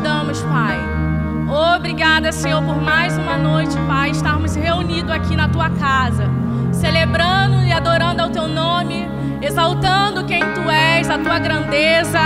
damos, Pai. Obrigada, Senhor, por mais uma noite, Pai, estarmos reunidos aqui na Tua casa, celebrando e adorando ao Teu nome, exaltando quem Tu és, a Tua grandeza,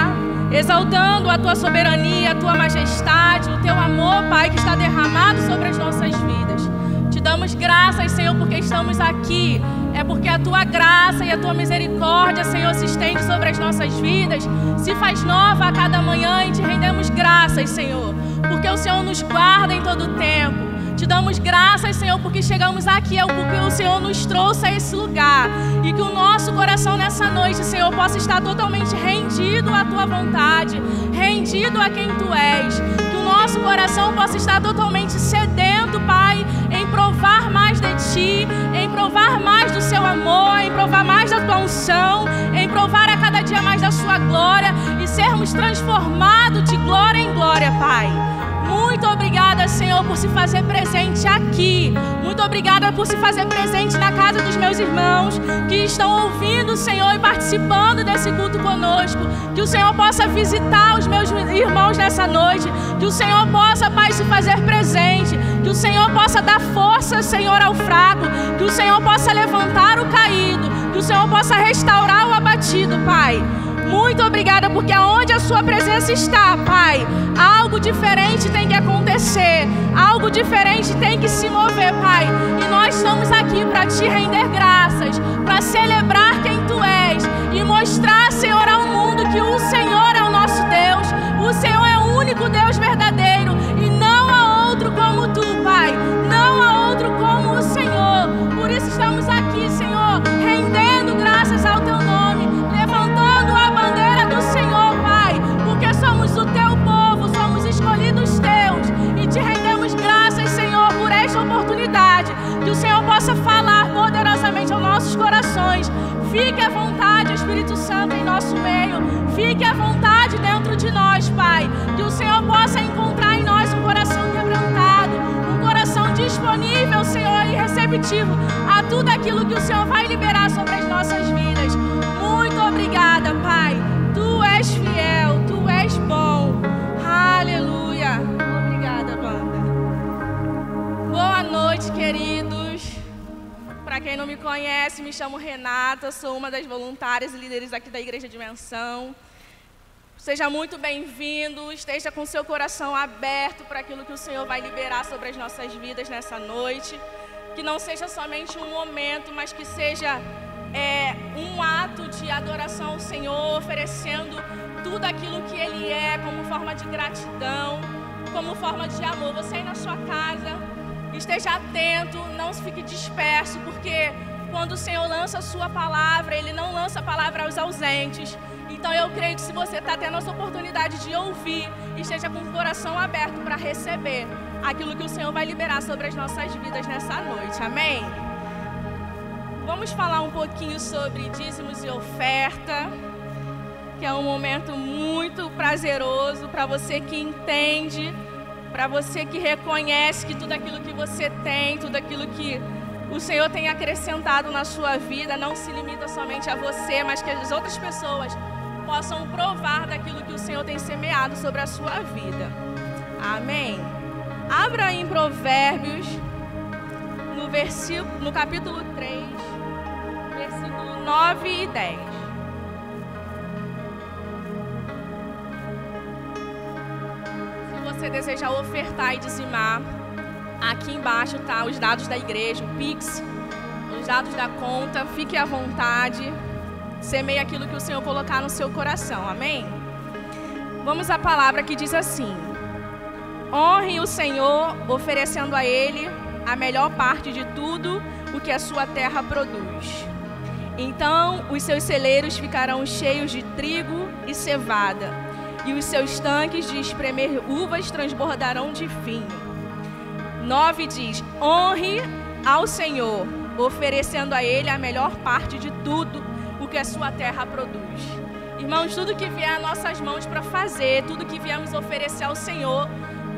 exaltando a Tua soberania, a Tua majestade, o Teu amor, Pai, que está derramado sobre as nossas vidas. Te damos graças, Senhor, porque estamos aqui. É porque a Tua graça e a Tua misericórdia, Senhor, se estende sobre as nossas vidas, se faz nova a cada manhã, e te rendemos graças, Senhor, porque o Senhor nos guarda em todo o tempo. Te damos graças, Senhor, porque chegamos aqui, porque o Senhor nos trouxe a esse lugar, e que o nosso coração nessa noite, Senhor, possa estar totalmente rendido à Tua vontade, rendido a quem Tu és. Que o nosso coração possa estar totalmente sedento, Pai, em provar mais de Ti, em provar mais do Seu amor, em provar mais da Tua unção, em provar a cada dia mais da Sua glória e sermos transformados de glória em glória, Pai. Muito obrigada, Senhor, por se fazer presente aqui. Muito obrigada por se fazer presente na casa dos meus irmãos que estão ouvindo, Senhor, e participando desse culto conosco. Que o Senhor possa visitar os meus irmãos nessa noite. Que o Senhor possa, Pai, se fazer presente. Que o Senhor possa dar força, Senhor, ao fraco. Que o Senhor possa levantar o caído. Que o Senhor possa restaurar o abatido, Pai. Muito obrigada, porque aonde a Sua presença está, Pai, algo diferente tem que acontecer, algo diferente tem que se mover, Pai. E nós estamos aqui para Te render graças, para celebrar quem Tu és e mostrar, Senhor, ao mundo que o Senhor é o nosso Deus, o Senhor é o único Deus verdadeiro e não há outro como Tu, Pai, não há outro como o Senhor. Por isso estamos aqui, Senhor, rendendo graças ao Teu nome, levantando a bandeira do Senhor, Pai, porque somos o Teu povo, somos escolhidos Teus e Te rendemos graças, Senhor, por esta oportunidade. Que o Senhor possa falar poderosamente aos nossos corações. Fique à vontade, Espírito Santo, em nosso meio. Fique à vontade dentro de nós, Pai. Que o Senhor possa encontrar em nós um coração quebrantado, um coração disponível, Senhor, e receptivo a tudo aquilo que o Senhor vai liberar sobre as nossas vidas. Muito obrigada, Pai. Tu és fiel, Tu és bom. Aleluia. Obrigada, banda. Boa noite, queridos. Para quem não me conhece, me chamo Renata, sou uma das voluntárias e líderes aqui da Igreja Dimensão. Seja muito bem-vindo, esteja com seu coração aberto para aquilo que o Senhor vai liberar sobre as nossas vidas nessa noite. Que não seja somente um momento, mas que seja um ato de adoração ao Senhor, oferecendo tudo aquilo que Ele é, como forma de gratidão, como forma de amor. Você aí na sua casa, esteja atento, não fique disperso, porque quando o Senhor lança a sua palavra, Ele não lança a palavra aos ausentes. Então eu creio que se você está tendo essa oportunidade de ouvir, esteja com o coração aberto para receber aquilo que o Senhor vai liberar sobre as nossas vidas nessa noite. Amém? Vamos falar um pouquinho sobre dízimos e oferta, que é um momento muito prazeroso para você que entende, para você que reconhece que tudo aquilo que você tem, tudo aquilo que o Senhor tem acrescentado na sua vida, não se limita somente a você, mas que as outras pessoas possam provar daquilo que o Senhor tem semeado sobre a sua vida. Amém? Abra em Provérbios, no capítulo 3, versículo 9 e 10. Se você desejar ofertar e dizimar, aqui embaixo tá os dados da igreja, o Pix, os dados da conta, fique à vontade, semeie aquilo que o Senhor colocar no seu coração, amém? Vamos à palavra que diz assim: honre o Senhor, oferecendo a Ele a melhor parte de tudo o que a sua terra produz. Então os seus celeiros ficarão cheios de trigo e cevada, e os seus tanques de espremer uvas transbordarão de vinho. 9 diz: honre ao Senhor, oferecendo a Ele a melhor parte de tudo o que a sua terra produz. Irmãos, tudo que vier às nossas mãos para fazer, tudo que viemos oferecer ao Senhor,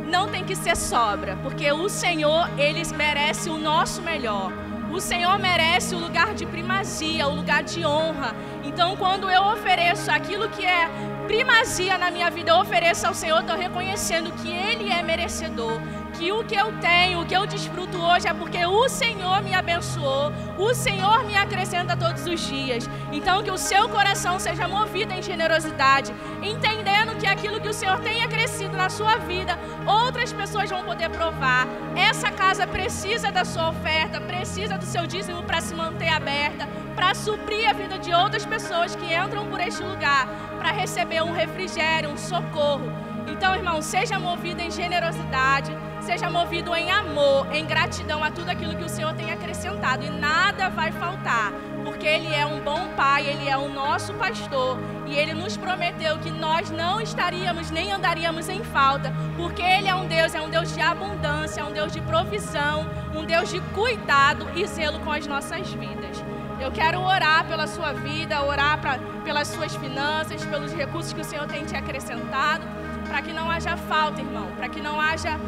não tem que ser sobra, porque o Senhor, Ele merece o nosso melhor. O Senhor merece o lugar de primazia, o lugar de honra. Então, quando eu ofereço aquilo que é primazia na minha vida eu ofereço ao Senhor, estou reconhecendo que Ele é merecedor, que o que eu tenho, o que eu desfruto hoje é porque o Senhor me abençoou, o Senhor me acrescenta todos os dias. Então que o seu coração seja movido em generosidade, entendendo que aquilo que o Senhor tem acrescido na sua vida, outras pessoas vão poder provar. Essa casa precisa da sua oferta, precisa do seu dízimo para se manter aberta, para suprir a vida de outras pessoas que entram por este lugar, para receber um refrigério, um socorro. Então, irmão, seja movido em generosidade, seja movido em amor, em gratidão a tudo aquilo que o Senhor tem acrescentado. E nada vai faltar, porque Ele é um bom Pai, Ele é o nosso pastor. E Ele nos prometeu que nós não estaríamos nem andaríamos em falta, porque Ele é um Deus de abundância, é um Deus de provisão, um Deus de cuidado e zelo com as nossas vidas. Eu quero orar pela sua vida, orar pelas suas finanças, pelos recursos que o Senhor tem te acrescentado, para que não haja falta, irmão, para que não haja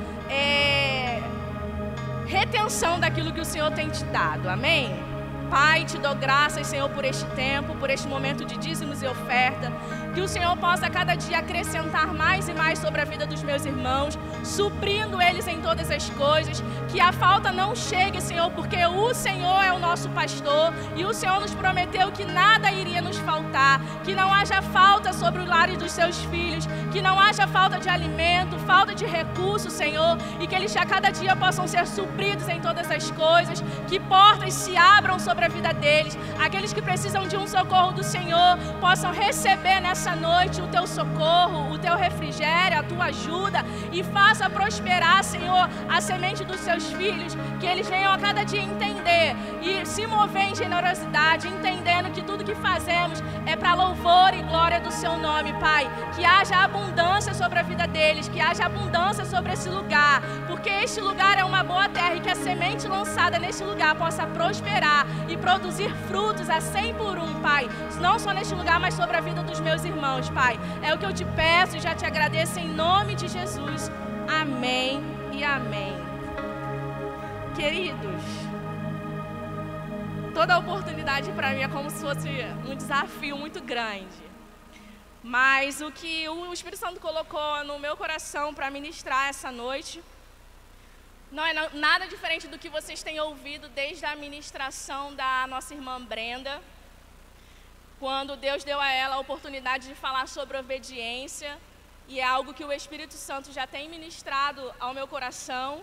retenção daquilo que o Senhor tem te dado, amém? Pai, te dou graças, Senhor, por este tempo, por este momento de dízimos e oferta, que o Senhor possa cada dia acrescentar mais e mais sobre a vida dos meus irmãos, suprindo eles em todas as coisas, que a falta não chegue, Senhor, porque o Senhor é o nosso pastor e o Senhor nos prometeu que nada iria nos faltar, que não haja falta sobre os lares dos seus filhos, que não haja falta de alimento, falta de recursos, Senhor, e que eles a cada dia possam ser supridos em todas as coisas, que portas se abram sobre a vida deles, aqueles que precisam de um socorro do Senhor possam receber nessa noite o teu socorro, o teu refrigério, a tua ajuda, e faça prosperar, Senhor, a semente dos seus filhos, que eles venham a cada dia entender e se mover em generosidade, entendendo que tudo que fazemos é para louvor e glória do seu nome, Pai. Que haja abundância sobre a vida deles, que haja abundância sobre esse lugar, porque este lugar é uma boa terra e que a semente lançada neste lugar possa prosperar e produzir frutos a 100 por 1, Pai. Não só neste lugar, mas sobre a vida dos meus irmãos, Pai. É o que eu te peço e já te agradeço em nome de Jesus. Amém e amém. Queridos, toda oportunidade para mim é como se fosse um desafio muito grande. Mas o que o Espírito Santo colocou no meu coração para ministrar essa noite não é nada diferente do que vocês têm ouvido desde a ministração da nossa irmã Brenda, quando Deus deu a ela a oportunidade de falar sobre obediência, e é algo que o Espírito Santo já tem ministrado ao meu coração.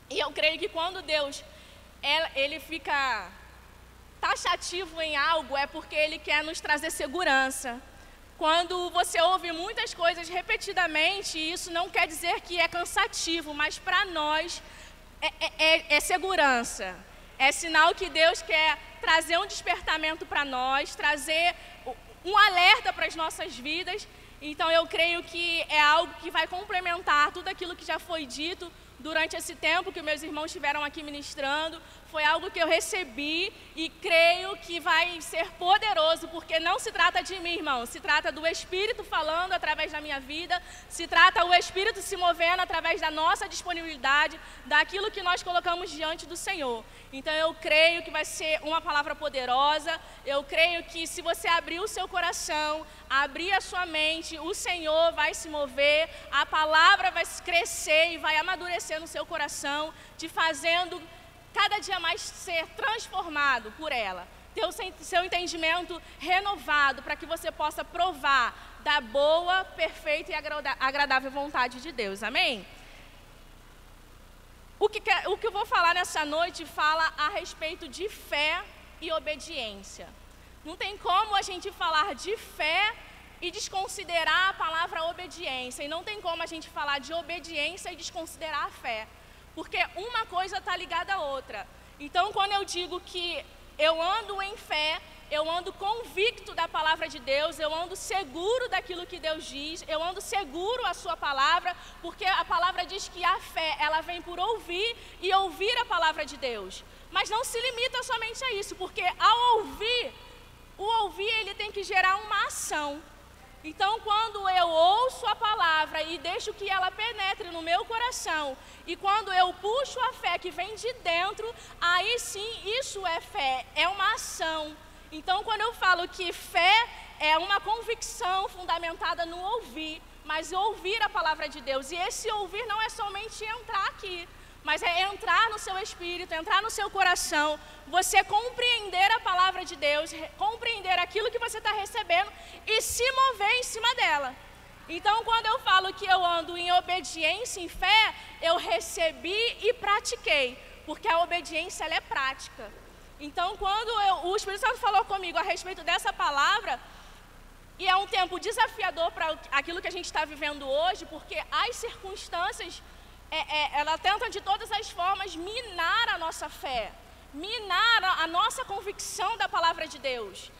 E eu creio que quando Deus ele fica taxativo em algo, é porque Ele quer nos trazer segurança. Quando você ouve muitas coisas repetidamente, isso não quer dizer que é cansativo, mas para nós é segurança. É sinal que Deus quer trazer um despertamento para nós, trazer um alerta para as nossas vidas. Então eu creio que é algo que vai complementar tudo aquilo que já foi dito durante esse tempo que meus irmãos estiveram aqui ministrando. Foi algo que eu recebi e creio que vai ser poderoso, porque não se trata de mim, irmão, se trata do Espírito falando através da minha vida, se trata o Espírito se movendo através da nossa disponibilidade, daquilo que nós colocamos diante do Senhor. Então eu creio que vai ser uma palavra poderosa, eu creio que se você abrir o seu coração, abrir a sua mente, o Senhor vai se mover, a palavra vai crescer e vai amadurecer no seu coração, te fazendo cada dia mais ser transformado por ela, ter o seu entendimento renovado para que você possa provar da boa, perfeita e agradável vontade de Deus, amém? O que eu vou falar nessa noite fala a respeito de fé e obediência. Não tem como a gente falar de fé e desconsiderar a palavra obediência, e não tem como a gente falar de obediência e desconsiderar a fé, porque uma coisa está ligada à outra. Então, quando eu digo que eu ando em fé, eu ando convicto da palavra de Deus, eu ando seguro daquilo que Deus diz, eu ando seguro a sua palavra, porque a palavra diz que a fé, ela vem por ouvir e ouvir a palavra de Deus. Mas não se limita somente a isso, porque ao ouvir, o ouvir ele tem que gerar uma ação. Então, quando eu ouço a palavra e deixo que ela penetre no meu coração, e quando eu puxo a fé que vem de dentro, aí sim, isso é fé, é uma ação. Então, quando eu falo que fé é uma convicção fundamentada no ouvir, mas ouvir a palavra de Deus. E esse ouvir não é somente entrar aqui, mas é entrar no seu espírito, entrar no seu coração, você compreender a palavra de Deus, compreender aquilo que você está recebendo e se mover em cima dela. Então, quando eu falo que eu ando em obediência, em fé, eu recebi e pratiquei, porque a obediência ela é prática. Então, quando o Espírito Santo falou comigo a respeito dessa palavra, e é um tempo desafiador para aquilo que a gente está vivendo hoje, porque as circunstâncias, ela tenta de todas as formas minar a nossa fé, minar a nossa convicção da palavra de Deus.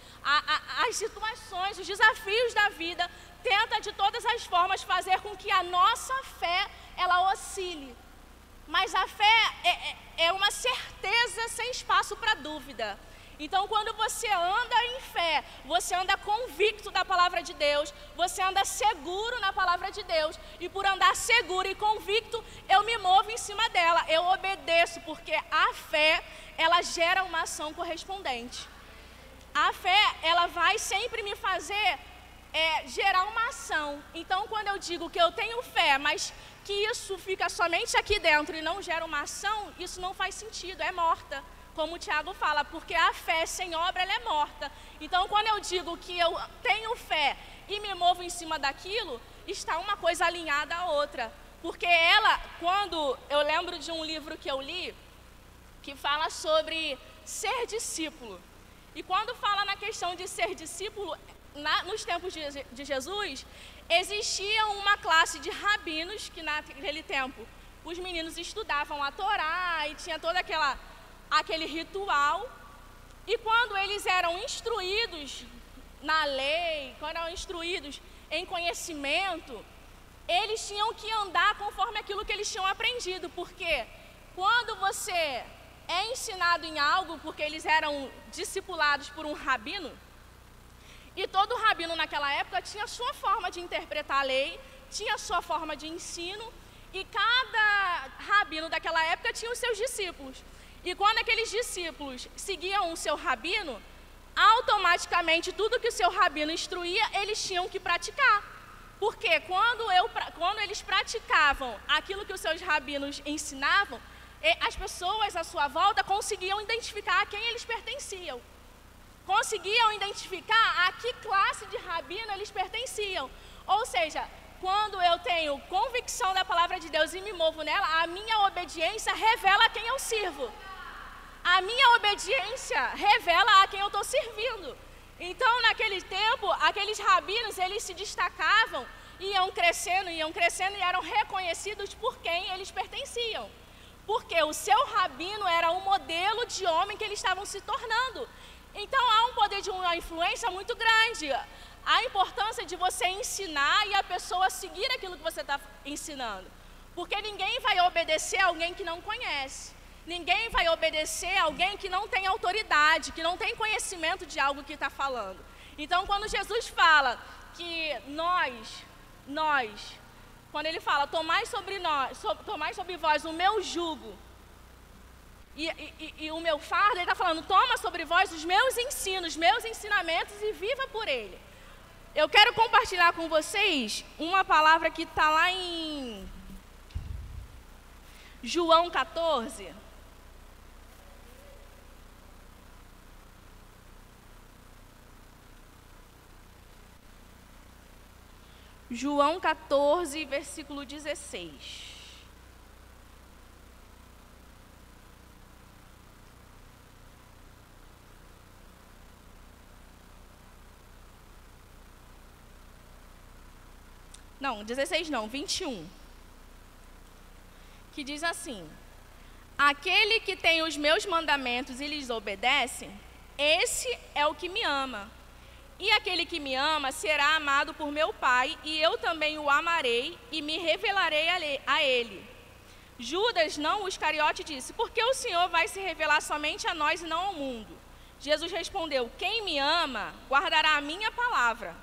As situações, os desafios da vida, tenta de todas as formas fazer com que a nossa fé, ela oscile. Mas a fé é uma certeza sem espaço para dúvida. Então, quando você anda em fé, você anda convicto da palavra de Deus, você anda seguro na palavra de Deus, e por andar seguro e convicto, eu me movo em cima dela, eu obedeço, porque a fé, ela gera uma ação correspondente. A fé, ela vai sempre me fazer gerar uma ação. Então, quando eu digo que eu tenho fé, mas que isso fica somente aqui dentro e não gera uma ação, isso não faz sentido, é morta. Como o Tiago fala, porque a fé sem obra ela é morta. Então, quando eu digo que eu tenho fé e me movo em cima daquilo, está uma coisa alinhada à outra. Porque ela, quando eu lembro de um livro que eu li, que fala sobre ser discípulo. E quando fala na questão de ser discípulo, nos tempos de Jesus, existia uma classe de rabinos que naquele tempo os meninos estudavam a Torá e tinha toda aquele ritual. E quando eles eram instruídos na lei, quando eram instruídos em conhecimento, eles tinham que andar conforme aquilo que eles tinham aprendido, porque quando você é ensinado em algo, porque eles eram discipulados por um rabino, e todo rabino naquela época tinha a sua forma de interpretar a lei, tinha a sua forma de ensino, e cada rabino daquela época tinha os seus discípulos. E quando aqueles discípulos seguiam o seu rabino, automaticamente tudo que o seu rabino instruía, eles tinham que praticar. Porque quando eles praticavam aquilo que os seus rabinos ensinavam, as pessoas à sua volta conseguiam identificar a quem eles pertenciam. Conseguiam identificar a que classe de rabino eles pertenciam. Ou seja, quando eu tenho convicção da palavra de Deus e me movo nela, a minha obediência revela a quem eu sirvo. A minha obediência revela a quem eu estou servindo. Então, naquele tempo, aqueles rabinos, eles se destacavam, iam crescendo e eram reconhecidos por quem eles pertenciam. Porque o seu rabino era o modelo de homem que eles estavam se tornando. Então, há um poder de uma influência muito grande. A importância de você ensinar e a pessoa seguir aquilo que você está ensinando. Porque ninguém vai obedecer a alguém que não conhece. Ninguém vai obedecer a alguém que não tem autoridade, que não tem conhecimento de algo que está falando. Então, quando Jesus fala que nós, quando ele fala, tomai sobre vós o meu jugo e o meu fardo, ele está falando, toma sobre vós os meus ensinos, meus ensinamentos e viva por ele. Eu quero compartilhar com vocês uma palavra que está lá em João 14. João 14, versículo 16. Não, 16 não, 21. Que diz assim: aquele que tem os meus mandamentos e lhes obedece, esse é o que me ama. E aquele que me ama será amado por meu Pai, e eu também o amarei e me revelarei a ele. Judas, não o Iscariote, disse: por que o Senhor vai se revelar somente a nós e não ao mundo? Jesus respondeu: quem me ama guardará a minha palavra.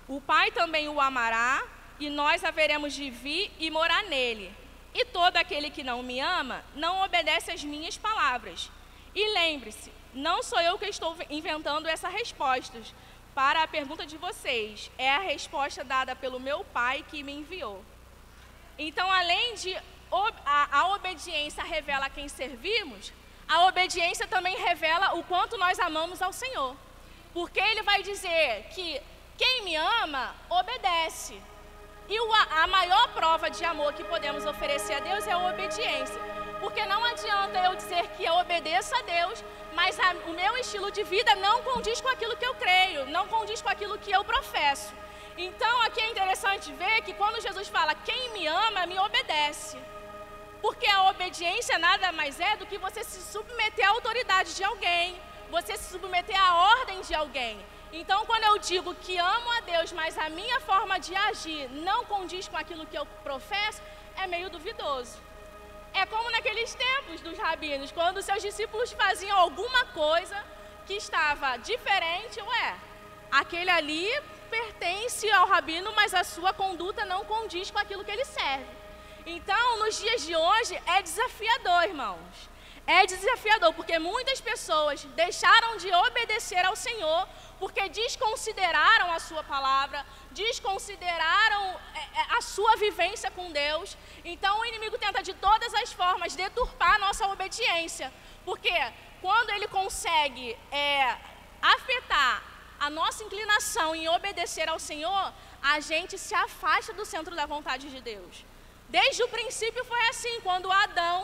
O Pai também o amará, e nós haveremos de vir e morar nele. E todo aquele que não me ama não obedece às minhas palavras. E lembre-se, não sou eu que estou inventando essas respostas. para a pergunta de vocês, é a resposta dada pelo meu Pai que me enviou. Então, além de a obediência revela quem servimos, a obediência também revela o quanto nós amamos ao Senhor. Porque Ele vai dizer que quem me ama, obedece. E a maior prova de amor que podemos oferecer a Deus é a obediência. Porque não adianta eu dizer que eu obedeço a Deus, mas o meu estilo de vida não condiz com aquilo que eu creio, não condiz com aquilo que eu professo. Então, aqui é interessante ver que quando Jesus fala, quem me ama, me obedece. Porque a obediência nada mais é do que você se submeter à autoridade de alguém, você se submeter à ordem de alguém. Então, quando eu digo que amo a Deus, mas a minha forma de agir não condiz com aquilo que eu professo, é meio duvidoso. É como naqueles tempos dos rabinos, quando seus discípulos faziam alguma coisa que estava diferente, aquele ali pertence ao rabino, mas a sua conduta não condiz com aquilo que ele serve. Então, nos dias de hoje, é desafiador, irmãos. É desafiador, porque muitas pessoas deixaram de obedecer ao Senhor, porque desconsideraram a sua palavra, desconsideraram a sua vivência com Deus. Então, o inimigo tenta de todas as formas deturpar a nossa obediência, porque quando ele consegue afetar a nossa inclinação em obedecer ao Senhor, a gente se afasta do centro da vontade de Deus. Desde o princípio foi assim, quando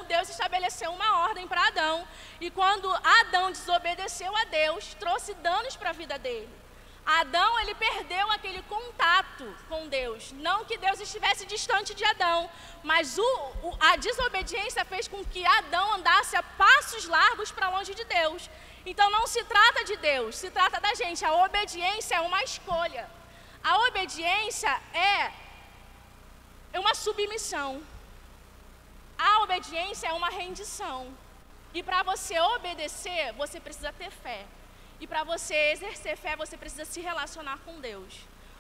Deus estabeleceu uma ordem para Adão, e quando Adão desobedeceu a Deus, trouxe danos para a vida dele. Adão, ele perdeu aquele contato com Deus, não que Deus estivesse distante de Adão, mas a desobediência fez com que Adão andasse a passos largos para longe de Deus. Então não se trata de Deus, se trata da gente. A obediência é uma escolha. A obediência é uma submissão. A obediência é uma rendição. E para você obedecer, você precisa ter fé. E para você exercer fé, você precisa se relacionar com Deus.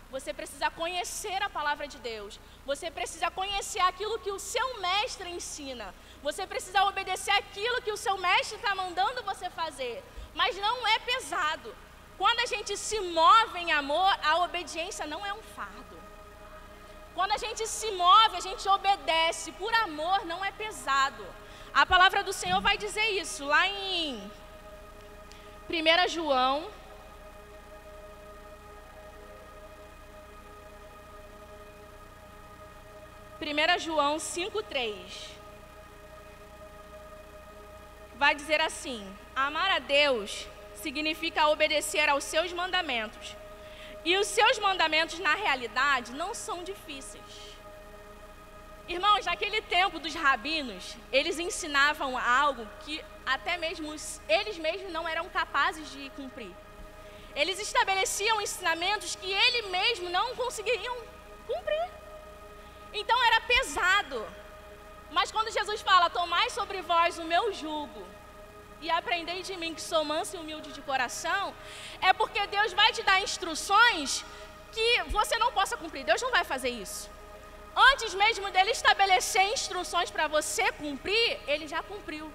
Você precisa conhecer a palavra de Deus. Você precisa conhecer aquilo que o seu mestre ensina. Você precisa obedecer aquilo que o seu mestre está mandando você fazer. Mas não é pesado. Quando a gente se move em amor, a obediência não é um fardo. Quando a gente se move, a gente obedece. Por amor, não é pesado. A palavra do Senhor vai dizer isso. Lá em 1 João. João 5,3. Vai dizer assim: amar a Deus significa obedecer aos seus mandamentos. E os seus mandamentos, na realidade, não são difíceis. Irmãos, naquele tempo dos rabinos, eles ensinavam algo que até mesmo eles mesmos não eram capazes de cumprir. Eles estabeleciam ensinamentos que eles mesmos não conseguiriam cumprir. Então era pesado. Mas quando Jesus fala, tomai sobre vós o meu jugo e aprendei de mim que sou manso e humilde de coração, é porque Deus vai te dar instruções que você não possa cumprir. Deus não vai fazer isso. Antes mesmo dele estabelecer instruções para você cumprir, ele já cumpriu.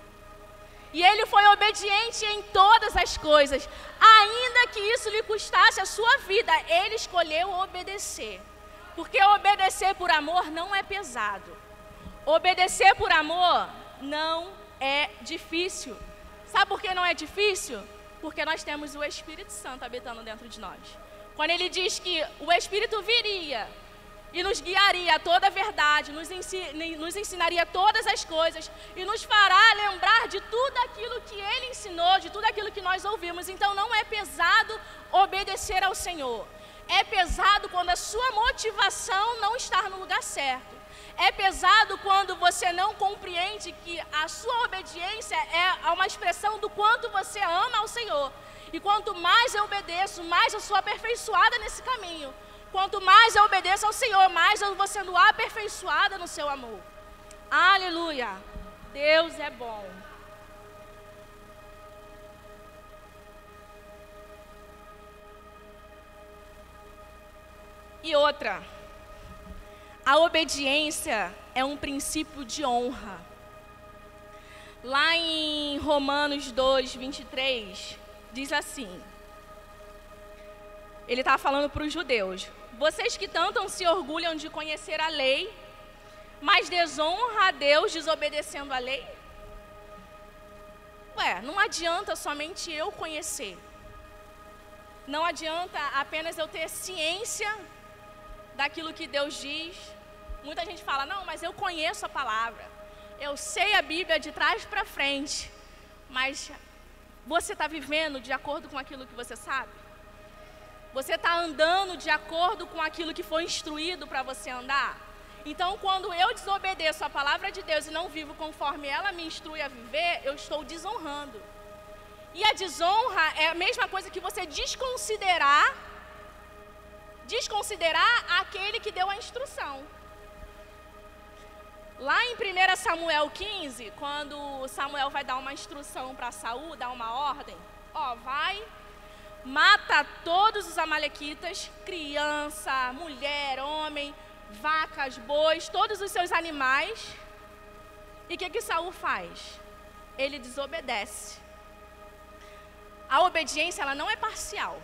E ele foi obediente em todas as coisas. Ainda que isso lhe custasse a sua vida, ele escolheu obedecer. Porque obedecer por amor não é pesado. Obedecer por amor não é difícil. Sabe por que não é difícil? Porque nós temos o Espírito Santo habitando dentro de nós. Quando ele diz que o Espírito viria e nos guiaria a toda a verdade, nos ensinaria todas as coisas e nos fará lembrar de tudo aquilo que ele ensinou, de tudo aquilo que nós ouvimos. Então não é pesado obedecer ao Senhor. É pesado quando a sua motivação não está no lugar certo. É pesado quando você não compreende que a sua obediência é uma expressão do quanto você ama ao Senhor. E quanto mais eu obedeço, mais eu sou aperfeiçoada nesse caminho. Quanto mais eu obedeço ao Senhor, mais eu vou sendo aperfeiçoada no seu amor. Aleluia! Deus é bom. E outra, a obediência é um princípio de honra. Lá em Romanos 2, 23, diz assim: ele está falando para os judeus: vocês que tanto se orgulham de conhecer a lei, mas desonra a Deus desobedecendo a lei? Não adianta somente eu conhecer. Não adianta apenas eu ter ciência daquilo que Deus diz. Muita gente fala: não, mas eu conheço a palavra, eu sei a Bíblia de trás para frente. Mas você está vivendo de acordo com aquilo que você sabe? Você está andando de acordo com aquilo que foi instruído para você andar? Então, quando eu desobedeço a palavra de Deus e não vivo conforme ela me instrui a viver, eu estou desonrando. E a desonra é a mesma coisa que você desconsiderar aquele que deu a instrução. Lá em 1 Samuel 15, quando Samuel vai dar uma instrução para Saul, dar uma ordem: vai, mata todos os amalequitas, criança, mulher, homem, vacas, bois, todos os seus animais. E o que Saul faz? Ele desobedece. A obediência, ela não é parcial.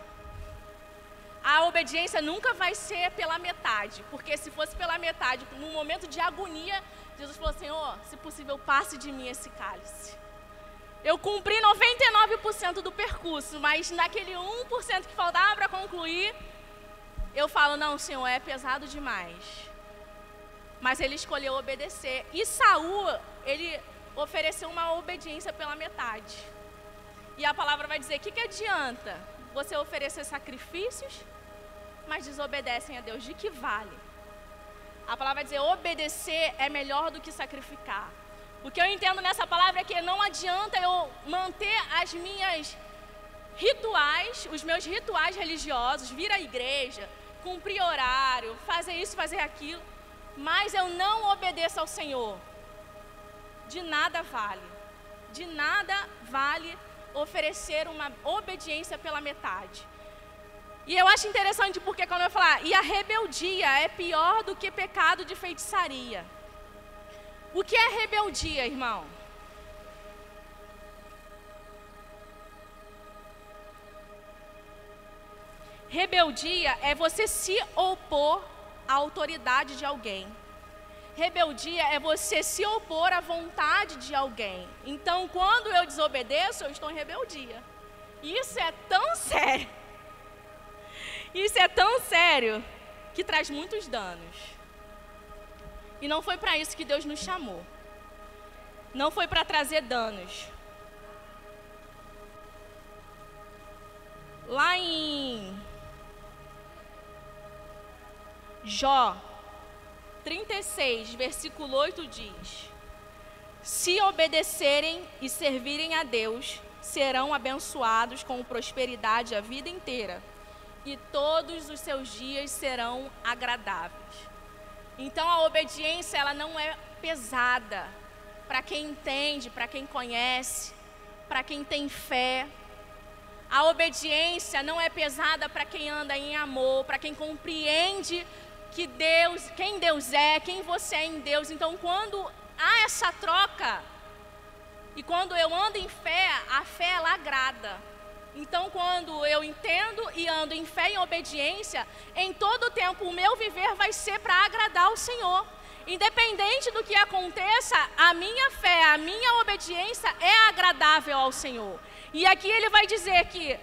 A obediência nunca vai ser pela metade, porque se fosse pela metade, no momento de agonia, Jesus falou: Senhor, se possível, passe de mim esse cálice. Eu cumpri 99% do percurso, mas naquele 1% que faltava para concluir, eu falo: não, Senhor, é pesado demais. Mas ele escolheu obedecer. E Saul, ele ofereceu uma obediência pela metade. E a palavra vai dizer: o que adianta você oferecer sacrifícios, mas desobedecem a Deus? De que vale? A palavra vai dizer: obedecer é melhor do que sacrificar. O que eu entendo nessa palavra é que não adianta eu manter as minhas rituais, os meus rituais religiosos, vir à igreja, cumprir horário, fazer isso, fazer aquilo, mas eu não obedeço ao Senhor. De nada vale. De nada vale oferecer uma obediência pela metade. E eu acho interessante porque quando eu falar: e a rebeldia é pior do que pecado de feitiçaria. O que é rebeldia, irmão? Rebeldia é você se opor à autoridade de alguém. Rebeldia é você se opor à vontade de alguém. Então, quando eu desobedeço, eu estou em rebeldia. Isso é tão sério. Isso é tão sério que traz muitos danos. E não foi para isso que Deus nos chamou. Não foi para trazer danos. Lá em Jó 36, versículo 8 diz: se obedecerem e servirem a Deus, serão abençoados com prosperidade a vida inteira, e todos os seus dias serão agradáveis. Então a obediência, ela não é pesada para quem entende, para quem conhece, para quem tem fé. A obediência não é pesada para quem anda em amor, para quem compreende que Deus, quem Deus é, quem você é em Deus. Então, quando há essa troca e quando eu ando em fé, a fé ela agrada. Então, quando eu entendo e ando em fé e em obediência, em todo o tempo o meu viver vai ser para agradar o Senhor. Independente do que aconteça, a minha fé, a minha obediência é agradável ao Senhor. E aqui ele vai dizer que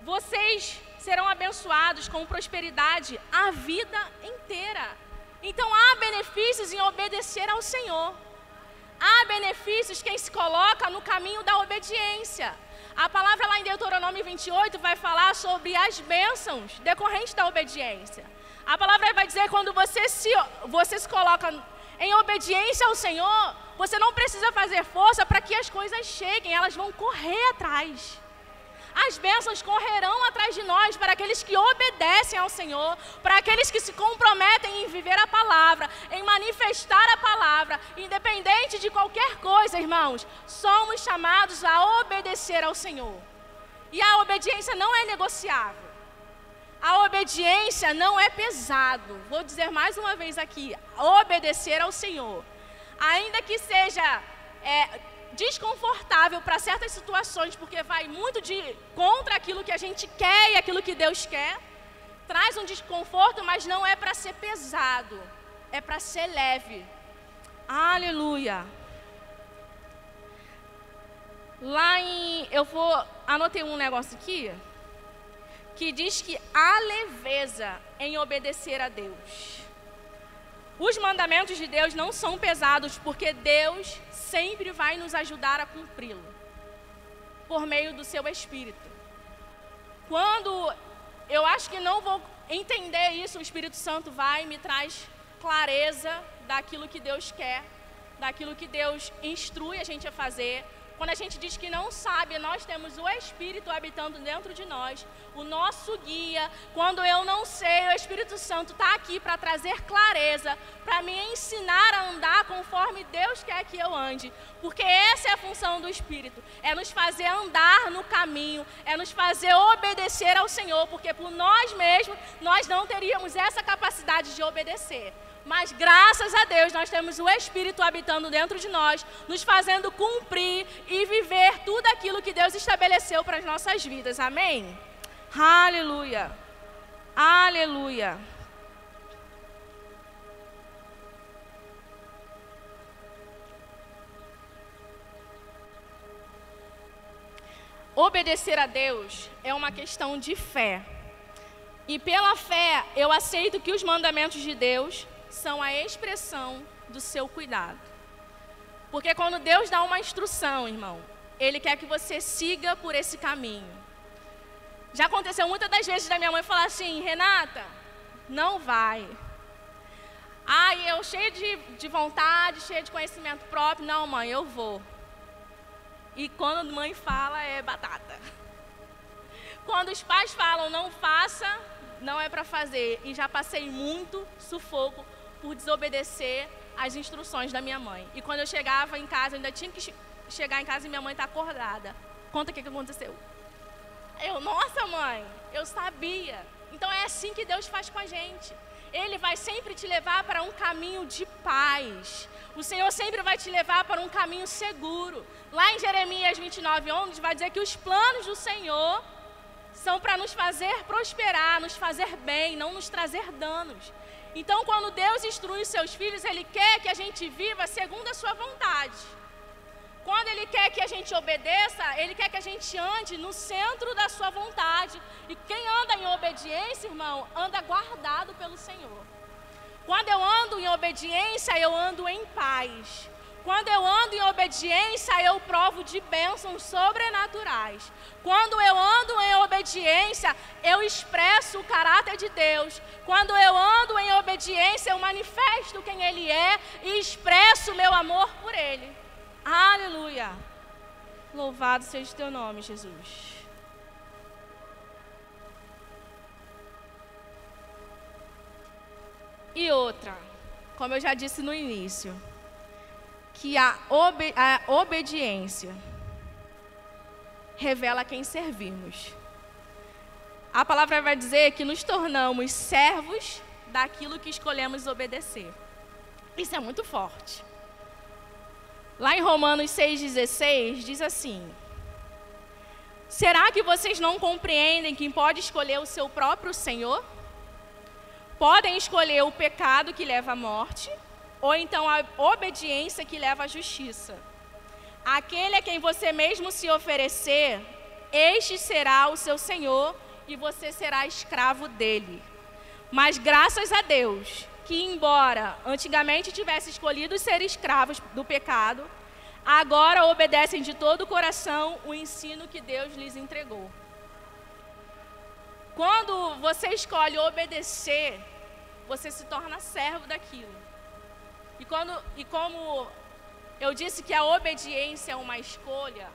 vocês serão abençoados com prosperidade a vida inteira. Então há benefícios em obedecer ao Senhor. Há benefícios quem se coloca no caminho da obediência. A palavra lá em Deuteronômio 28 vai falar sobre as bênçãos decorrentes da obediência. A palavra vai dizer: quando você se coloca em obediência ao Senhor, você não precisa fazer força para que as coisas cheguem, elas vão correr atrás. As bênçãos correrão atrás de nós para aqueles que obedecem ao Senhor, para aqueles que se comprometem em viver a palavra, em manifestar a palavra, independente de qualquer coisa, irmãos. Somos chamados a obedecer ao Senhor. E a obediência não é negociável. A obediência não é pesado. Vou dizer mais uma vez aqui: obedecer ao Senhor, ainda que seja desconfortável para certas situações, porque vai muito contra aquilo que a gente quer e aquilo que Deus quer. Traz um desconforto, mas não é para ser pesado, é para ser leve. Aleluia. Anotei um negócio aqui, que diz que há leveza em obedecer a Deus. Os mandamentos de Deus não são pesados, porque Deus sempre vai nos ajudar a cumpri-lo, por meio do seu Espírito. Quando eu acho que não vou entender isso, o Espírito Santo vai e me traz clareza daquilo que Deus quer, daquilo que Deus instrui a gente a fazer. Quando a gente diz que não sabe, nós temos o Espírito habitando dentro de nós, o nosso guia. Quando eu não sei, o Espírito Santo está aqui para trazer clareza, para me ensinar a andar conforme Deus quer que eu ande. Porque essa é a função do Espírito, é nos fazer andar no caminho, é nos fazer obedecer ao Senhor, porque por nós mesmos, nós não teríamos essa capacidade de obedecer. Mas graças a Deus nós temos o Espírito habitando dentro de nós, nos fazendo cumprir e viver tudo aquilo que Deus estabeleceu para as nossas vidas. Amém? Aleluia. Aleluia. Obedecer a Deus é uma questão de fé. E pela fé eu aceito que os mandamentos de Deus são a expressão do seu cuidado. Porque quando Deus dá uma instrução, irmão, Ele quer que você siga por esse caminho. Já aconteceu muitas das vezes da minha mãe falar assim: Renata, não vai. Ai, eu cheia de vontade, cheia de conhecimento próprio. Não, mãe, eu vou. E quando a mãe fala, é batata. Quando os pais falam, não faça, não é para fazer. E já passei muito sufoco por desobedecer as instruções da minha mãe. E quando eu chegava em casa, eu ainda tinha que chegar em casa e minha mãe está acordada. Conta o que aconteceu. Eu, nossa mãe, eu sabia. Então é assim que Deus faz com a gente. Ele vai sempre te levar para um caminho de paz. O Senhor sempre vai te levar para um caminho seguro. Lá em Jeremias 29:11 vai dizer que os planos do Senhor são para nos fazer prosperar, nos fazer bem, não nos trazer danos. Então, quando Deus instrui os seus filhos, Ele quer que a gente viva segundo a sua vontade. Quando Ele quer que a gente obedeça, Ele quer que a gente ande no centro da sua vontade. E quem anda em obediência, irmão, anda guardado pelo Senhor. Quando eu ando em obediência, eu ando em paz. Quando eu ando em obediência, eu provo de bênçãos sobrenaturais. Quando eu ando em obediência, eu expresso o caráter de Deus. Quando eu ando em obediência, eu manifesto quem Ele é e expresso o meu amor por Ele. Aleluia! Louvado seja o Teu nome, Jesus. E outra, como eu já disse no início, que a obediência revela quem servimos. A palavra vai dizer que nos tornamos servos daquilo que escolhemos obedecer. Isso é muito forte. Lá em Romanos 6,16 diz assim: será que vocês não compreendem que pode escolher o seu próprio Senhor? Podem escolher o pecado que leva à morte, ou então a obediência que leva à justiça. Aquele a quem você mesmo se oferecer, este será o seu Senhor e você será escravo dele. Mas graças a Deus, que embora antigamente tivesse escolhido ser escravos do pecado, agora obedecem de todo o coração o ensino que Deus lhes entregou. Quando você escolhe obedecer, você se torna servo daquilo. E como eu disse que a obediência é uma escolha,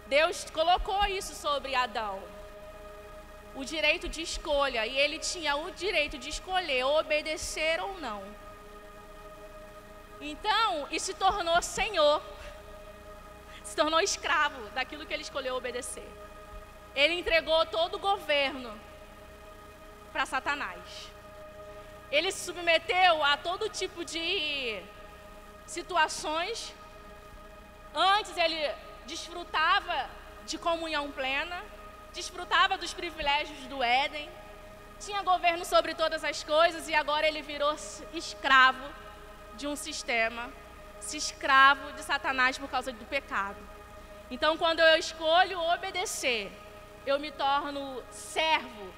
Deus colocou isso sobre Adão, o direito de escolha, e ele tinha o direito de escolher obedecer ou não. Então, e se tornou senhor, se tornou escravo daquilo que ele escolheu obedecer. Ele entregou todo o governo para Satanás. Ele se submeteu a todo tipo de situações Antes ele desfrutava de comunhão plena, desfrutava dos privilégios do Éden, tinha governo sobre todas as coisas e agora ele virou escravo de um sistema, escravo de Satanás por causa do pecado. Então, quando eu escolho obedecer, eu me torno servo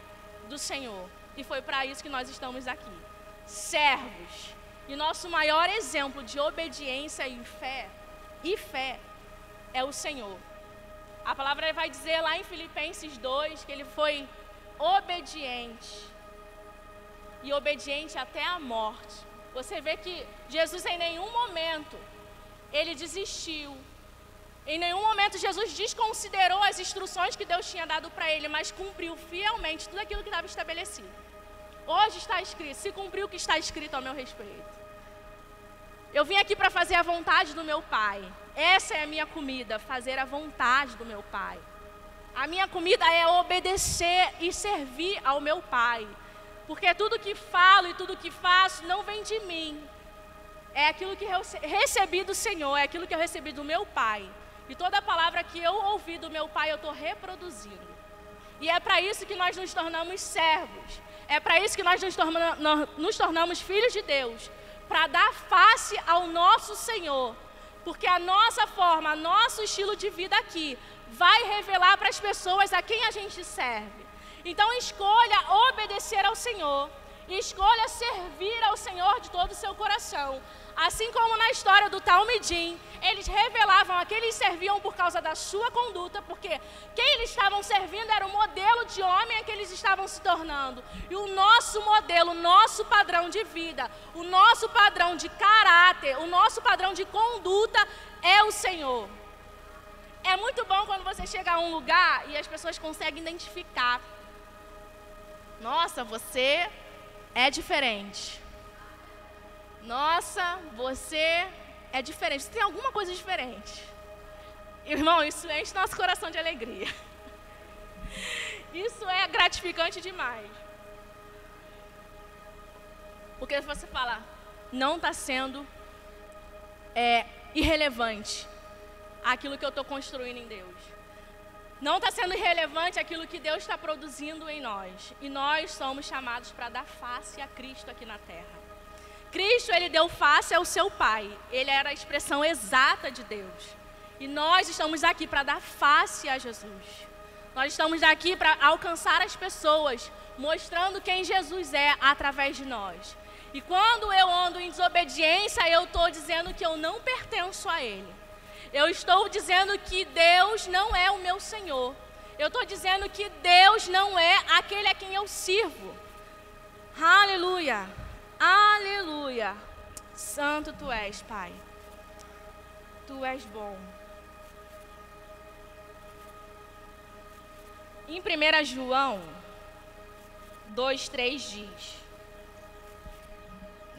do Senhor. E foi para isso que nós estamos aqui, servos. E nosso maior exemplo de obediência e fé é o Senhor. A palavra vai dizer lá em Filipenses 2 que ele foi obediente. E obediente até a morte. Você vê que Jesus em nenhum momento ele desistiu. Em nenhum momento Jesus desconsiderou as instruções que Deus tinha dado para ele, mas cumpriu fielmente tudo aquilo que estava estabelecido. Hoje está escrito, se cumpriu o que está escrito ao meu respeito. Eu vim aqui para fazer a vontade do meu Pai. Essa é a minha comida, fazer a vontade do meu Pai. A minha comida é obedecer e servir ao meu Pai. Porque tudo que falo e tudo que faço não vem de mim. É aquilo que eu recebi do Senhor, é aquilo que eu recebi do meu Pai. E toda a palavra que eu ouvi do meu Pai, eu estou reproduzindo. E é para isso que nós nos tornamos servos. É para isso que nós nos tornamos filhos de Deus. Para dar face ao nosso Senhor. Porque a nossa forma, nosso estilo de vida aqui, vai revelar para as pessoas a quem a gente serve. Então escolha obedecer ao Senhor. E escolha servir ao Senhor de todo o seu coração. Assim como na história do Talmidim, eles revelavam a quem eles serviam por causa da sua conduta, porque quem eles estavam servindo era o modelo de homem a que eles estavam se tornando. E o nosso modelo, o nosso padrão de vida, o nosso padrão de caráter, o nosso padrão de conduta é o Senhor. É muito bom quando você chega a um lugar e as pessoas conseguem identificar. Nossa, você é diferente. Nossa, você é diferente. Você tem alguma coisa diferente. Irmão, isso enche nosso coração de alegria. Isso é gratificante demais. Porque você fala, não está sendo irrelevante aquilo que eu estou construindo em Deus. Não está sendo irrelevante aquilo que Deus está produzindo em nós. E nós somos chamados para dar face a Cristo aqui na terra. Cristo, ele deu face ao seu Pai. Ele era a expressão exata de Deus. E nós estamos aqui para dar face a Jesus. Nós estamos aqui para alcançar as pessoas, mostrando quem Jesus é através de nós. E quando eu ando em desobediência, eu estou dizendo que eu não pertenço a Ele. Eu estou dizendo que Deus não é o meu Senhor. Eu estou dizendo que Deus não é aquele a quem eu sirvo. Aleluia. Aleluia. Santo Tu és, Pai. Tu és bom. Em 1 João 2:3 diz: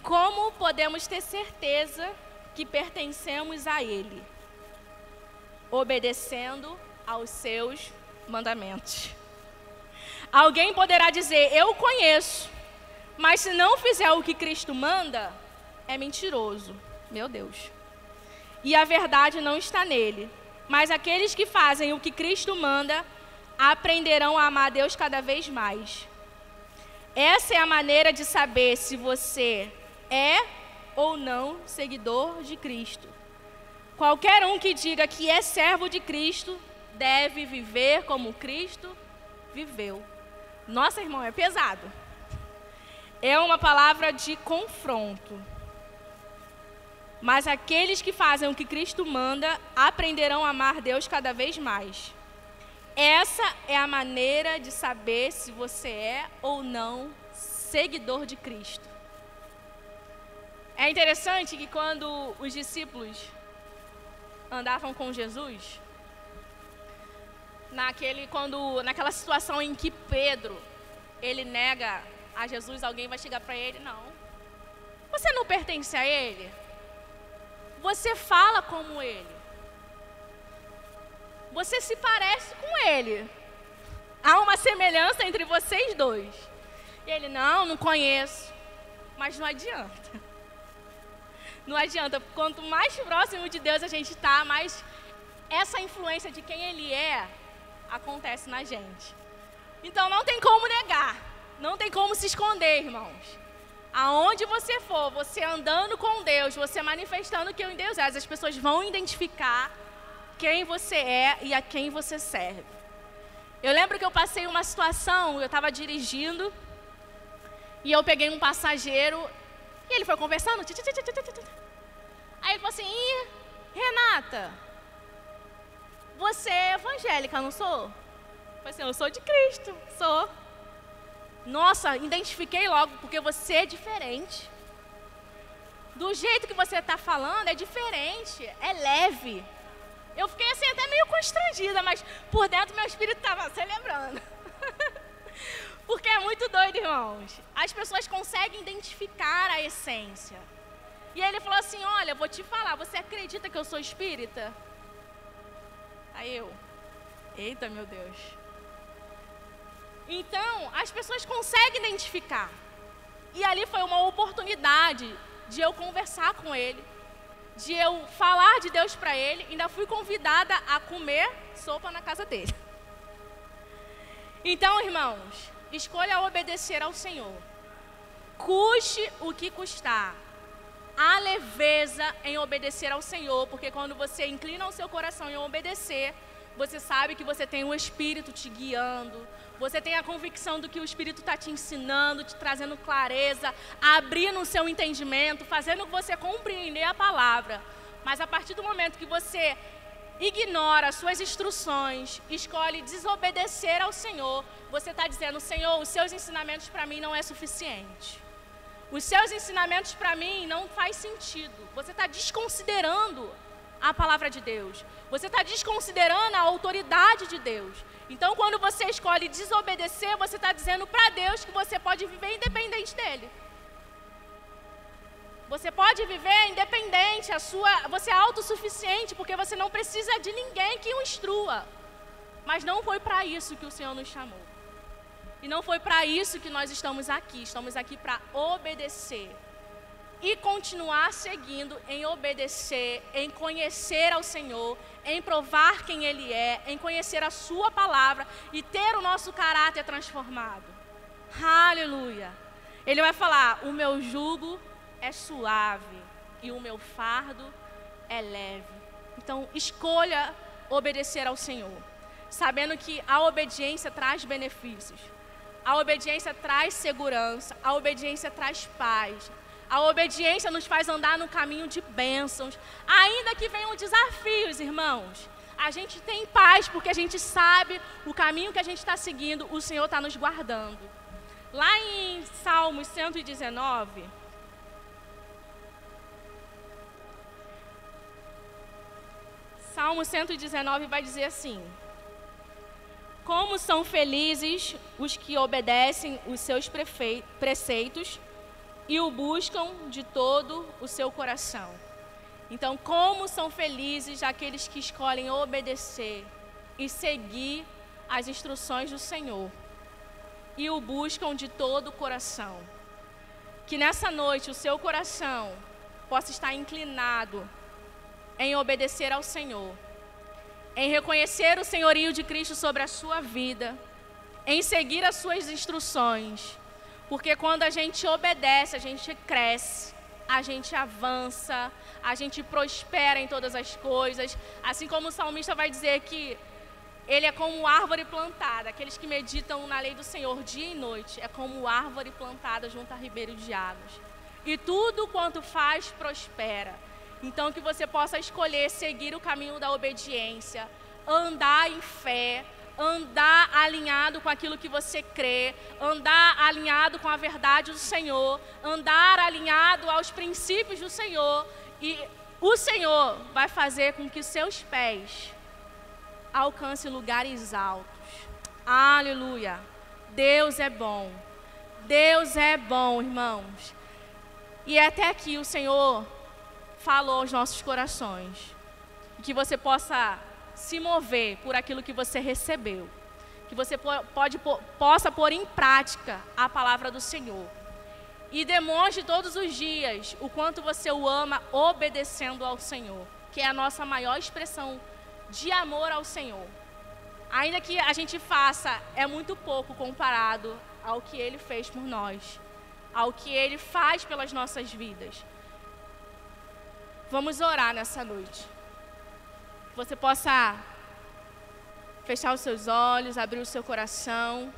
como podemos ter certeza que pertencemos a Ele? Obedecendo aos seus mandamentos. Alguém poderá dizer, eu conheço, mas se não fizer o que Cristo manda, é mentiroso. Meu Deus. E a verdade não está nele. Mas aqueles que fazem o que Cristo manda, aprenderão a amar a Deus cada vez mais. Essa é a maneira de saber se você é ou não seguidor de Cristo. Qualquer um que diga que é servo de Cristo, deve viver como Cristo viveu. Nossa, irmão, é pesado. É uma palavra de confronto. Mas aqueles que fazem o que Cristo manda, aprenderão a amar Deus cada vez mais. Essa é a maneira de saber se você é ou não seguidor de Cristo. É interessante que quando os discípulos andavam com Jesus, naquela situação em que Pedro, ele nega a Jesus, alguém vai chegar para ele, não. Você não pertence a ele? Você fala como ele. Você se parece com ele. Há uma semelhança entre vocês dois. E ele, não conheço. Mas não adianta. Não adianta, quanto mais próximo de Deus a gente está, mais essa influência de quem Ele é acontece na gente. Então não tem como negar, não tem como se esconder, irmãos. Aonde você for, você andando com Deus, você manifestando quem Deus é, as pessoas vão identificar quem você é e a quem você serve. Eu lembro que eu passei uma situação, eu estava dirigindo e eu peguei um passageiro e ele foi conversando. Aí ele falou assim: Renata, você é evangélica, não sou? Eu falei assim: eu sou de Cristo, sou. Nossa, identifiquei logo, porque você é diferente. Do jeito que você está falando é diferente, é leve. Eu fiquei assim até meio constrangida, mas por dentro meu espírito estava celebrando. Porque é muito doido, irmãos. As pessoas conseguem identificar a essência. E aí ele falou assim: olha, vou te falar, você acredita que eu sou espírita? Aí eu, eita meu Deus. Então, as pessoas conseguem identificar. E ali foi uma oportunidade de eu conversar com ele, de eu falar de Deus para ele. Ainda fui convidada a comer sopa na casa dele. Então, irmãos, escolha obedecer ao Senhor. Custe o que custar. Há leveza em obedecer ao Senhor, porque quando você inclina o seu coração em obedecer, você sabe que você tem o Espírito te guiando, você tem a convicção do que o Espírito está te ensinando, te trazendo clareza, abrindo o seu entendimento, fazendo você compreender a palavra. Mas a partir do momento que você ignora as suas instruções, escolhe desobedecer ao Senhor, você está dizendo: Senhor, os seus ensinamentos para mim não é suficiente. Os seus ensinamentos para mim não faz sentido. Você está desconsiderando a palavra de Deus. Você está desconsiderando a autoridade de Deus. Então, quando você escolhe desobedecer, você está dizendo para Deus que você pode viver independente dele. Você pode viver independente, você é autossuficiente, porque você não precisa de ninguém que o instrua. Mas não foi para isso que o Senhor nos chamou. E não foi para isso que nós estamos aqui. Estamos aqui para obedecer. E continuar seguindo em obedecer, em conhecer ao Senhor, em provar quem Ele é, em conhecer a sua palavra e ter o nosso caráter transformado. Aleluia! Ele vai falar: o meu jugo é suave e o meu fardo é leve. Então, escolha obedecer ao Senhor, sabendo que a obediência traz benefícios. A obediência traz segurança, a obediência traz paz. A obediência nos faz andar no caminho de bênçãos. Ainda que venham desafios, irmãos, a gente tem paz porque a gente sabe o caminho que a gente está seguindo, o Senhor está nos guardando. Lá em Salmos 119, Salmo 119 vai dizer assim: como são felizes os que obedecem os seus preceitos e o buscam de todo o seu coração. Então, como são felizes aqueles que escolhem obedecer e seguir as instruções do Senhor e o buscam de todo o coração. Que nessa noite o seu coração possa estar inclinado em obedecer ao Senhor, em reconhecer o senhorio de Cristo sobre a sua vida, em seguir as suas instruções. Porque quando a gente obedece, a gente cresce, a gente avança, a gente prospera em todas as coisas. Assim como o salmista vai dizer que ele é como árvore plantada. Aqueles que meditam na lei do Senhor dia e noite, é como árvore plantada junto a ribeiro de águas. E tudo quanto faz, prospera. Então que você possa escolher seguir o caminho da obediência, andar em fé, andar alinhado com aquilo que você crê, andar alinhado com a verdade do Senhor, andar alinhado aos princípios do Senhor, e o Senhor vai fazer com que seus pés alcancem lugares altos. Aleluia! Deus é bom. Deus é bom, irmãos. E até aqui o Senhor falou aos nossos corações. Que você possa se mover por aquilo que você recebeu. Que você possa pôr em prática a palavra do Senhor. e demonstre todos os dias o quanto você o ama obedecendo ao Senhor, que é a nossa maior expressão de amor ao Senhor. Ainda que a gente faça, é muito pouco comparado ao que Ele fez por nós, ao que Ele faz pelas nossas vidas. Vamos orar nessa noite. Você possa fechar os seus olhos, abrir o seu coração.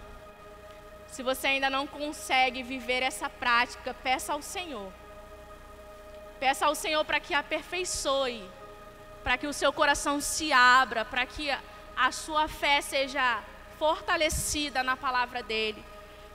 Se você ainda não consegue viver essa prática, peça ao Senhor. Peça ao Senhor para que aperfeiçoe, para que o seu coração se abra, para que a sua fé seja fortalecida na palavra dEle.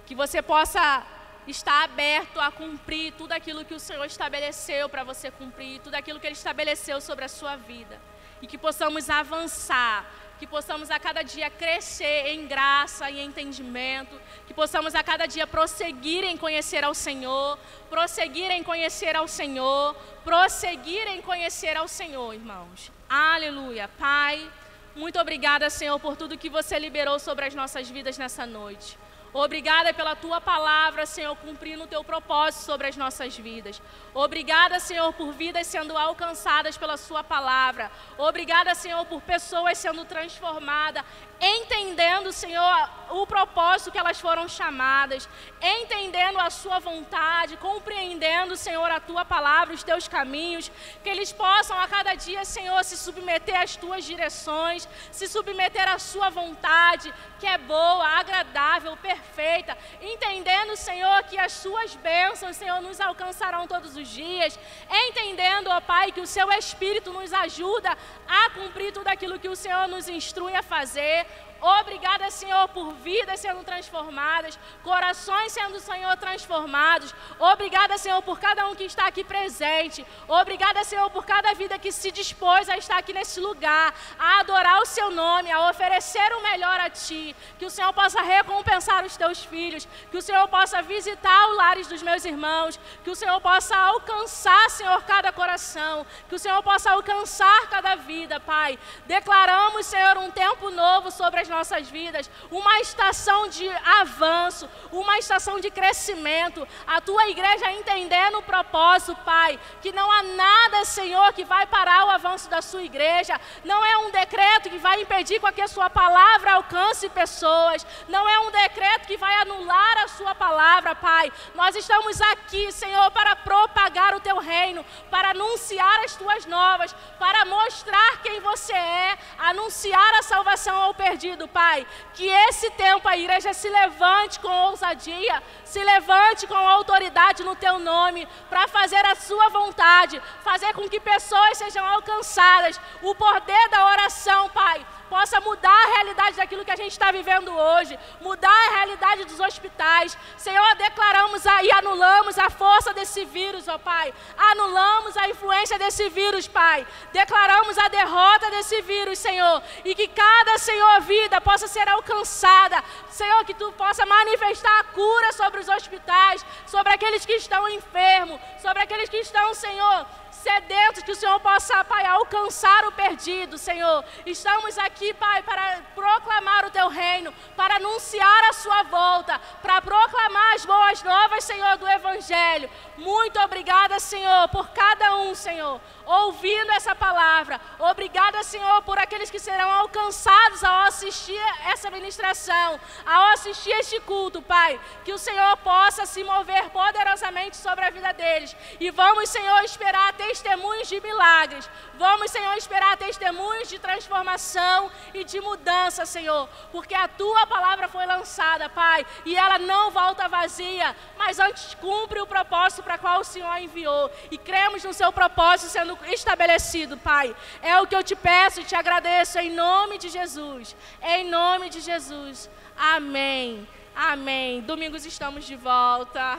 Que você possa estar aberto a cumprir tudo aquilo que o Senhor estabeleceu para você cumprir, tudo aquilo que Ele estabeleceu sobre a sua vida. E que possamos avançar, que possamos a cada dia crescer em graça e entendimento, que possamos a cada dia prosseguir em conhecer ao Senhor, prosseguir em conhecer ao Senhor, prosseguir em conhecer ao Senhor, irmãos. Aleluia. Pai, muito obrigada, Senhor, por tudo que você liberou sobre as nossas vidas nessa noite. Obrigada pela Tua palavra, Senhor, cumprindo o Teu propósito sobre as nossas vidas. Obrigada, Senhor, por vidas sendo alcançadas pela Sua palavra. Obrigada, Senhor, por pessoas sendo transformadas, entendendo, Senhor, o propósito que elas foram chamadas, entendendo a Sua vontade, compreendendo, Senhor, a Tua palavra, os Teus caminhos, que eles possam a cada dia, Senhor, se submeter às Tuas direções, se submeter à Sua vontade, que é boa, agradável, perfeita, entendendo, Senhor, que as Suas bênçãos, Senhor, nos alcançarão todos os dias, entendendo, ó Pai, que o Seu Espírito nos ajuda a cumprir tudo aquilo que o Senhor nos instrui a fazer. Obrigada, Senhor, por vidas sendo transformadas, corações sendo, Senhor, transformados. Obrigada, Senhor, por cada um que está aqui presente. Obrigada, Senhor, por cada vida que se dispôs a estar aqui nesse lugar, a adorar o Seu nome, a oferecer o melhor a Ti. Que o Senhor possa recompensar os Teus filhos, que o Senhor possa visitar os lares dos meus irmãos, que o Senhor possa alcançar, Senhor, cada coração, que o Senhor possa alcançar cada vida, Pai. Declaramos, Senhor, um tempo novo sobre as nossas vidas, uma estação de avanço, uma estação de crescimento, a Tua igreja entendendo o propósito, Pai, que não há nada, Senhor, que vai parar o avanço da Sua igreja, não é um decreto que vai impedir com que a Sua palavra alcance pessoas, não é um decreto que vai anular a Sua palavra, Pai. Nós estamos aqui, Senhor, para propagar o Teu reino, para anunciar as Tuas novas, para mostrar quem Você é, anunciar a salvação ao perdido, Pai. Que esse tempo a igreja se levante com ousadia, se levante com autoridade no Teu nome, para fazer a Sua vontade, fazer com que pessoas sejam alcançadas. O poder da oração, Pai, possa mudar a realidade daquilo que a gente está vivendo hoje, mudar a realidade dos hospitais. Senhor, declaramos e anulamos a força desse vírus, ó Pai. Anulamos a influência desse vírus, Pai. Declaramos a derrota desse vírus, Senhor. E que cada, Senhor, vida possa ser alcançada. Senhor, que Tu possa manifestar a cura sobre os hospitais, sobre aqueles que estão enfermos, sobre aqueles que estão, Senhor, sedentos, que o Senhor possa, Pai, alcançar o perdido, Senhor. Estamos aqui, Pai, para proclamar o Teu reino, para anunciar a Sua volta, para proclamar as boas novas, Senhor, do Evangelho. Muito obrigada, Senhor, por cada um, Senhor, ouvindo essa palavra. Obrigada, Senhor, por aqueles que serão alcançados ao assistir essa ministração, ao assistir este culto, Pai. Que o Senhor possa se mover poderosamente sobre a vida deles. E vamos, Senhor, esperar testemunhos de milagres. Vamos, Senhor, esperar testemunhos de transformação e de mudança, Senhor. Porque a Tua palavra foi lançada, Pai, e ela não volta vazia, mas antes cumpre o propósito para qual o Senhor a enviou. E cremos no Seu propósito sendo estabelecido, Pai. É o que eu te peço e te agradeço em nome de Jesus. Em nome de Jesus. Amém. Amém. Domingos estamos de volta.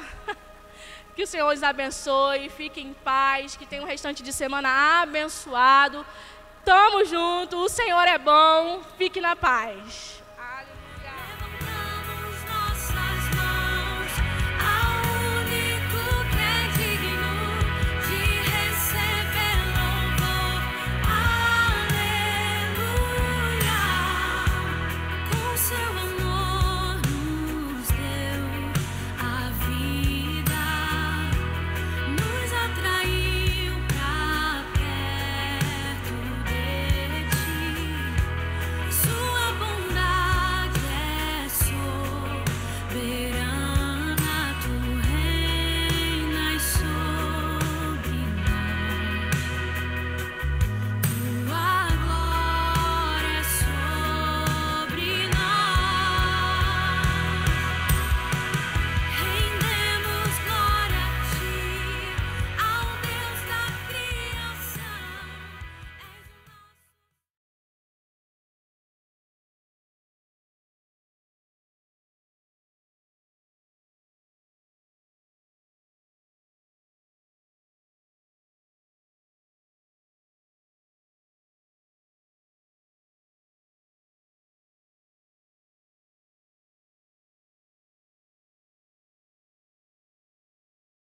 Que o Senhor os abençoe, fiquem em paz, que tenham um restante de semana abençoado. Tamo junto, o Senhor é bom, fique na paz.